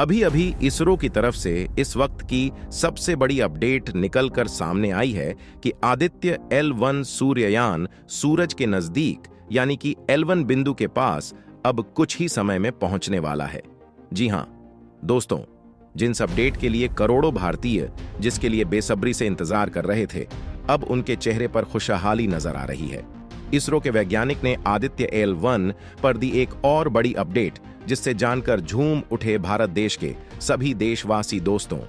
अभी अभी इसरो की तरफ से इस वक्त की सबसे बड़ी अपडेट निकलकर सामने आई है कि आदित्य L1 सूर्ययान सूरज के नजदीक यानी कि L1 बिंदु के पास अब कुछ ही समय में पहुंचने वाला है। जी हां दोस्तों, जिस अपडेट के लिए करोड़ों भारतीय जिसके लिए बेसब्री से इंतजार कर रहे थे, अब उनके चेहरे पर खुशहाली नजर आ रही है। इसरो के वैज्ञानिक ने आदित्य L1 पर दी एक और बड़ी अपडेट, जिससे जानकर झूम उठे भारत देश के सभी देशवासी दोस्तों।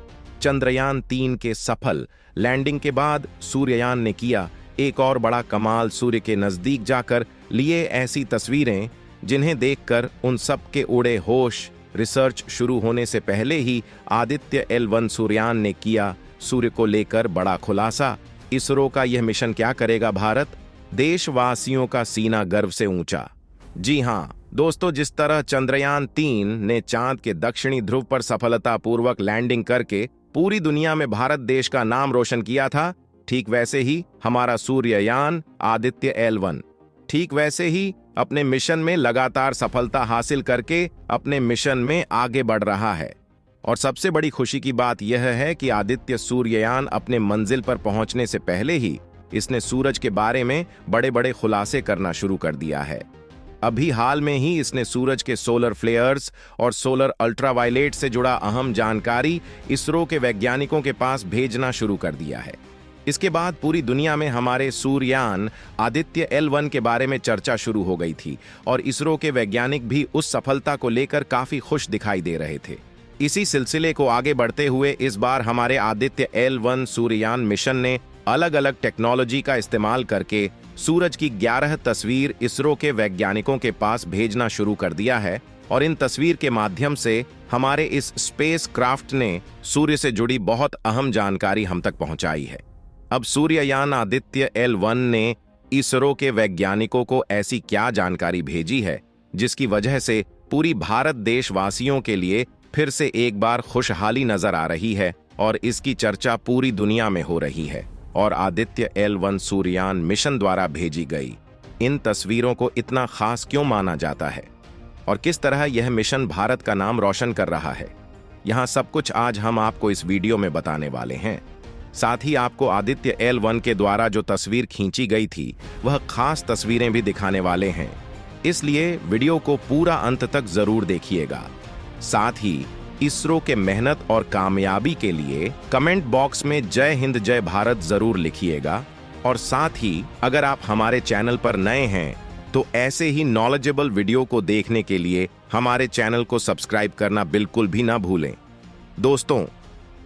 चंद्रयान 3 के सफल लैंडिंग के बाद सूर्ययान ने किया एक और बड़ा कमाल। सूर्य के नजदीक जाकर लिए ऐसी तस्वीरें जिन्हें देखकर उन सब के उड़े होश। रिसर्च शुरू होने से पहले ही आदित्य L1 सूर्ययान ने किया सूर्य को लेकर बड़ा खुलासा। इसरो का यह मिशन क्या करेगा भारत? देशवासियों का सीना गर्व से ऊंचा। जी हां दोस्तों, जिस तरह चंद्रयान 3 ने चांद के दक्षिणी ध्रुव पर सफलतापूर्वक लैंडिंग करके पूरी दुनिया में भारत देश का नाम रोशन किया था, ठीक वैसे ही हमारा सूर्ययान आदित्य L1 ठीक वैसे ही अपने मिशन में लगातार सफलता हासिल करके अपने मिशन में आगे बढ़ रहा है। और सबसे बड़ी खुशी की बात यह है कि आदित्य सूर्ययान अपने मंजिल पर पहुंचने से पहले ही इसने सूरज के बारे में बड़े बड़े खुलासे करना शुरू कर दिया है। अभी हाल में ही इसने सूरज के सोलर फ्लेयर्स और सोलर अल्ट्रावायलेट से जुड़ा अहम जानकारी इसरो के वैज्ञानिकों के पास भेजना शुरू कर दिया है। इसके बाद पूरी दुनिया में हमारे सूर्ययान आदित्य L1 के बारे में चर्चा शुरू हो गई थी और इसरो के वैज्ञानिक भी उस सफलता को लेकर काफी खुश दिखाई दे रहे थे। इसी सिलसिले को आगे बढ़ते हुए इस बार हमारे आदित्य L1 सूर्ययान मिशन ने अलग अलग टेक्नोलॉजी का इस्तेमाल करके सूरज की 11 तस्वीर इसरो के वैज्ञानिकों के पास भेजना शुरू कर दिया है। और इन तस्वीर के माध्यम से हमारे इस स्पेस क्राफ्ट ने सूर्य से जुड़ी बहुत अहम जानकारी हम तक पहुंचाई है। अब सूर्ययान आदित्य L1 ने इसरो के वैज्ञानिकों को ऐसी क्या जानकारी भेजी है जिसकी वजह से पूरी भारत देशवासियों के लिए फिर से एक बार खुशहाली नजर आ रही है और इसकी चर्चा पूरी दुनिया में हो रही है। और आदित्य L1 सूर्ययान मिशन द्वारा भेजी गई इन तस्वीरों को इतना खास क्यों माना जाता है और किस तरह यह मिशन भारत का नाम रोशन कर रहा है, यहाँ सब कुछ आज हम आपको इस वीडियो में बताने वाले हैं। साथ ही आपको आदित्य L1 के द्वारा जो तस्वीर खींची गई थी वह खास तस्वीरें भी दिखाने वाले हैं, इसलिए वीडियो को पूरा अंत तक जरूर देखिएगा। साथ ही इसरो के मेहनत और कामयाबी के लिए कमेंट बॉक्स में जय हिंद जय भारत जरूर लिखिएगा। और साथ ही अगर आप हमारे चैनल पर नए हैं तो ऐसे ही नॉलेजेबल वीडियो को देखने के लिए हमारे चैनल को सब्सक्राइब करना बिल्कुल भी ना भूलें। दोस्तों,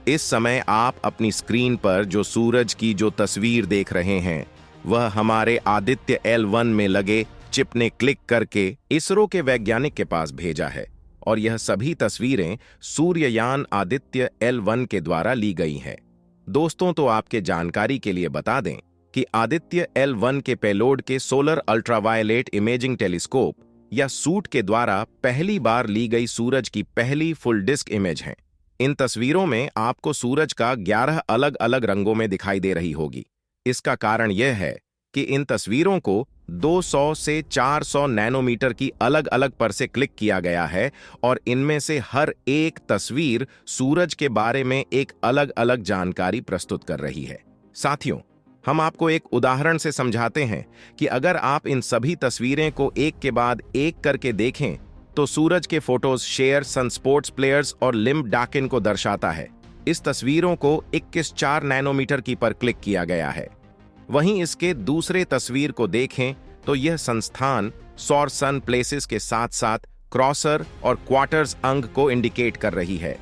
इस समय आप अपनी स्क्रीन पर जो सूरज की जो तस्वीर देख रहे हैं वह हमारे आदित्य L1 में लगे चिप ने क्लिक करके इसरो के वैज्ञानिक के पास भेजा है। और यह सभी तस्वीरें सूर्ययान आदित्य L1 के द्वारा ली गई हैं। दोस्तों, तो आपके जानकारी के लिए बता दें कि आदित्य L1 के पेलोड के सोलर अल्ट्रावायलेट इमेजिंग टेलीस्कोप या सूट के द्वारा पहली बार ली गई सूरज की पहली फुल डिस्क इमेज है। इन तस्वीरों में आपको सूरज का 11 अलग अलग रंगों में दिखाई दे रही होगी। इसका कारण यह है कि इन तस्वीरों को 200 से 400 नैनोमीटर की अलग अलग पर से क्लिक किया गया है और इनमें से हर एक तस्वीर सूरज के बारे में एक अलग अलग जानकारी प्रस्तुत कर रही है। साथियों, हम आपको एक उदाहरण से समझाते हैं कि अगर आप इन सभी तस्वीरें को एक के बाद एक करके देखें तो सूरज के फोटोज शेयर सन स्पोर्ट्स प्लेयर्स और लिम डाकिन को दर्शाता है। इस तस्वीरों को 21.4 नैनोमीटर की पर क्लिक किया गया है। वहीं इसके दूसरे तस्वीर को देखें तो यह संस्थान सौर सन प्लेसेस के साथ साथ क्रॉसर और क्वार्टर्स अंग को इंडिकेट कर रही है।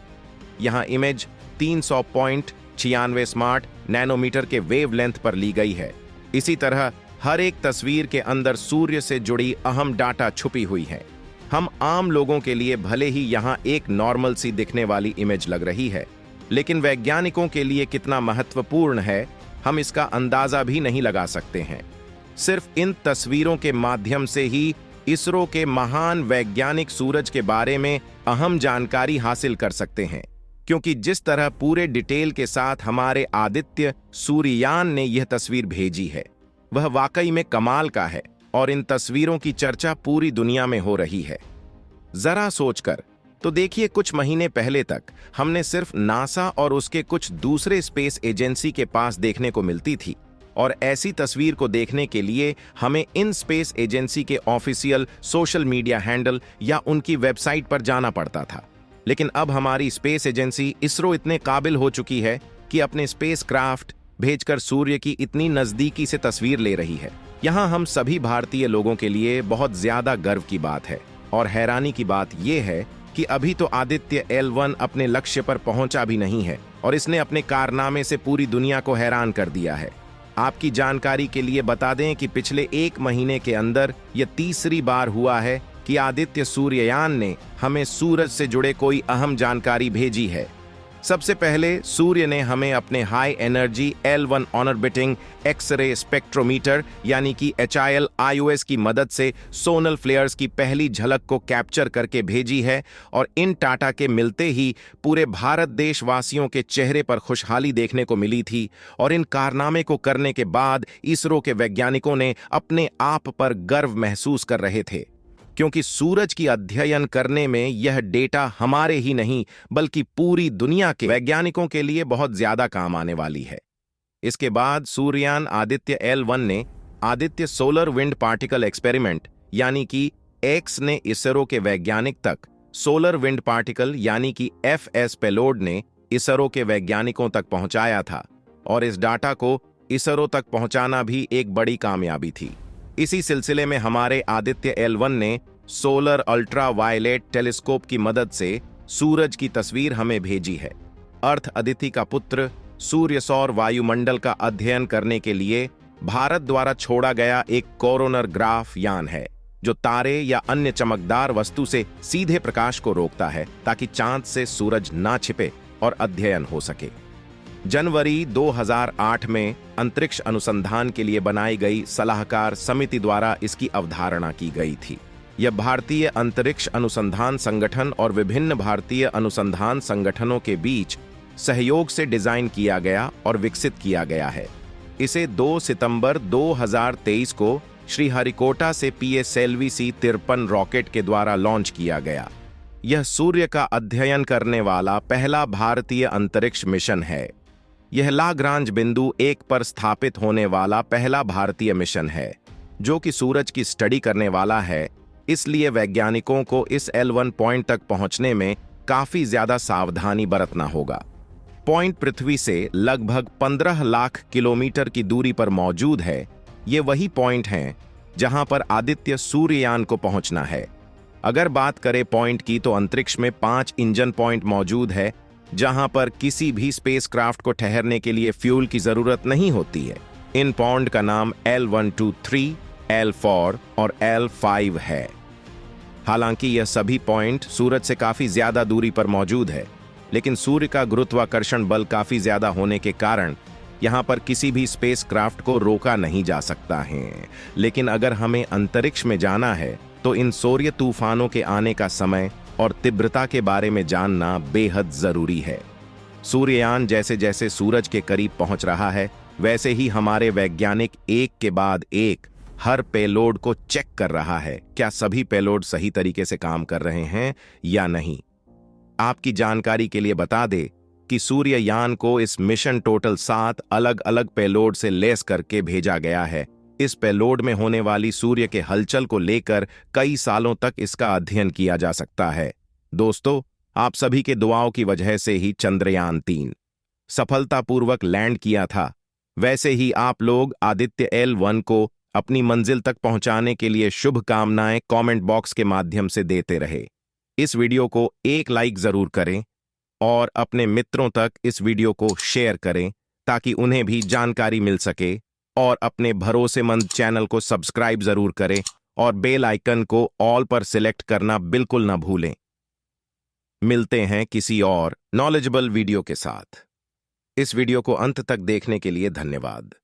यहां इमेज 300.96 स्मार्ट नैनोमीटर के वेवलेंथ पर ली गई है। इसी तरह हर एक तस्वीर के अंदर सूर्य से जुड़ी अहम डाटा छुपी हुई है। हम आम लोगों के लिए भले ही यहाँ एक नॉर्मल सी दिखने वाली इमेज लग रही है, लेकिन वैज्ञानिकों के लिए कितना महत्वपूर्ण है हम इसका अंदाजा भी नहीं लगा सकते हैं। सिर्फ इन तस्वीरों के माध्यम से ही इसरो के महान वैज्ञानिक सूरज के बारे में अहम जानकारी हासिल कर सकते हैं, क्योंकि जिस तरह पूरे डिटेल के साथ हमारे आदित्य सूर्ययान ने यह तस्वीर भेजी है वह वाकई में कमाल का है और इन तस्वीरों की चर्चा पूरी दुनिया में हो रही है। जरा सोचकर तो देखिए, कुछ महीने पहले तक हमने सिर्फ नासा और उसके कुछ दूसरे स्पेस एजेंसी के पास देखने को मिलती थी, और ऐसी तस्वीर को देखने के लिए हमें इन स्पेस एजेंसी के ऑफिशियल सोशल मीडिया हैंडल या उनकी वेबसाइट पर जाना पड़ता था। लेकिन अब हमारी स्पेस एजेंसी इसरो इतने काबिल हो चुकी है कि अपने स्पेस क्राफ्ट भेजकर सूर्य की इतनी नजदीकी से तस्वीर ले रही है। यहाँ हम सभी भारतीय लोगों के लिए बहुत ज्यादा गर्व की बात है, और हैरानी की बात यह है कि अभी तो आदित्य L1 अपने लक्ष्य पर पहुंचा भी नहीं है, और इसने अपने कारनामे से पूरी दुनिया को हैरान कर दिया है। आपकी जानकारी के लिए बता दें कि पिछले 1 महीने के अंदर यह तीसरी बार हुआ है कि आदित्य सूर्ययान ने हमें सूरज से जुड़े कोई अहम जानकारी भेजी है। सबसे पहले सूर्य ने हमें अपने high energy L1 orbiting X ray spectrometer यानी कि HIL IOS की मदद से सोनल फ्लेयर्स की पहली झलक को कैप्चर करके भेजी है, और इन टाटा के मिलते ही पूरे भारत देशवासियों के चेहरे पर खुशहाली देखने को मिली थी। और इन कारनामे को करने के बाद इसरो के वैज्ञानिकों ने अपने आप पर गर्व महसूस कर रहे थे, क्योंकि सूरज की अध्ययन करने में यह डेटा हमारे ही नहीं बल्कि पूरी दुनिया के वैज्ञानिकों के लिए बहुत ज्यादा काम आने वाली है। इसके बाद सूर्ययान आदित्य L1 ने Aditya solar wind particle experiment यानी कि एक्स ने इसरो के वैज्ञानिक तक सोलर विंड पार्टिकल यानी कि FS पेलोड ने इसरो के वैज्ञानिकों तक पहुंचाया था, और इस डाटा को इसरो तक पहुंचाना भी एक बड़ी कामयाबी थी। इसी सिलसिले में हमारे आदित्य L1 ने सोलर अल्ट्रा वायलेट टेलीस्कोप की मदद से सूरज की तस्वीर हमें भेजी है। अर्थ अदिति का पुत्र सूर्य सौर वायुमंडल का अध्ययन करने के लिए भारत द्वारा छोड़ा गया एक कोरोनर ग्राफ यान है, जो तारे या अन्य चमकदार वस्तु से सीधे प्रकाश को रोकता है ताकि चांद से सूरज ना छिपे और अध्ययन हो सके। जनवरी 2008 में अंतरिक्ष अनुसंधान के लिए बनाई गई सलाहकार समिति द्वारा इसकी अवधारणा की गई थी। यह भारतीय अंतरिक्ष अनुसंधान संगठन और विभिन्न भारतीय अनुसंधान संगठनों के बीच सहयोग से डिजाइन किया गया और विकसित किया गया है। इसे 2 सितंबर 2023 को श्रीहरिकोटा से PSLV-C-53 रॉकेट के द्वारा लॉन्च किया गया। यह सूर्य का अध्ययन करने वाला पहला भारतीय अंतरिक्ष मिशन है। यह लाग्रांज बिंदु 1 पर स्थापित होने वाला पहला भारतीय मिशन है, जो कि सूरज की स्टडी करने वाला है। इसलिए वैज्ञानिकों को इस L1 पॉइंट तक पहुंचने में काफी ज्यादा सावधानी बरतना होगा। पॉइंट पृथ्वी से लगभग 15 लाख किलोमीटर की दूरी पर मौजूद है। ये वही पॉइंट हैं जहां पर आदित्य सूर्ययान को पहुंचना है। अगर बात करें पॉइंट की, तो अंतरिक्ष में 5 इंजन पॉइंट मौजूद है, जहां पर किसी भी स्पेसक्राफ्ट को ठहरने के लिए फ्यूल की जरूरत नहीं होती है। इन पॉइंट का नाम L1, 2, 3, L4 और L5 है। हालांकि यह सभी पॉइंट सूरज से काफी ज्यादा दूरी पर मौजूद है, लेकिन सूर्य का गुरुत्वाकर्षण बल काफी ज्यादा होने के कारण यहां पर किसी भी स्पेसक्राफ्ट को रोका नहीं जा सकता है। लेकिन अगर हमें अंतरिक्ष में जाना है, तो इन सूर्य तूफानों के आने का समय और तीव्रता के बारे में जानना बेहद जरूरी है। सूर्ययान जैसे जैसे सूरज के करीब पहुंच रहा है, वैसे ही हमारे वैज्ञानिक एक के बाद एक हर पेलोड को चेक कर रहा है, क्या सभी पेलोड सही तरीके से काम कर रहे हैं या नहीं। आपकी जानकारी के लिए बता दे कि सूर्ययान को इस मिशन टोटल 7 अलग अलग पेलोड से लेस करके भेजा गया है। इस पेलोड में होने वाली सूर्य के हलचल को लेकर कई सालों तक इसका अध्ययन किया जा सकता है। दोस्तों, आप सभी के दुआओं की वजह से ही चंद्रयान 3 सफलतापूर्वक लैंड किया था। वैसे ही आप लोग आदित्य L1 को अपनी मंजिल तक पहुंचाने के लिए शुभकामनाएं कमेंट बॉक्स के माध्यम से देते रहे। इस वीडियो को एक लाइक जरूर करें और अपने मित्रों तक इस वीडियो को शेयर करें, ताकि उन्हें भी जानकारी मिल सके। और अपने भरोसेमंद चैनल को सब्सक्राइब जरूर करें और बेल आइकन को ऑल पर सिलेक्ट करना बिल्कुल ना भूलें। मिलते हैं किसी और नॉलेजेबल वीडियो के साथ। इस वीडियो को अंत तक देखने के लिए धन्यवाद।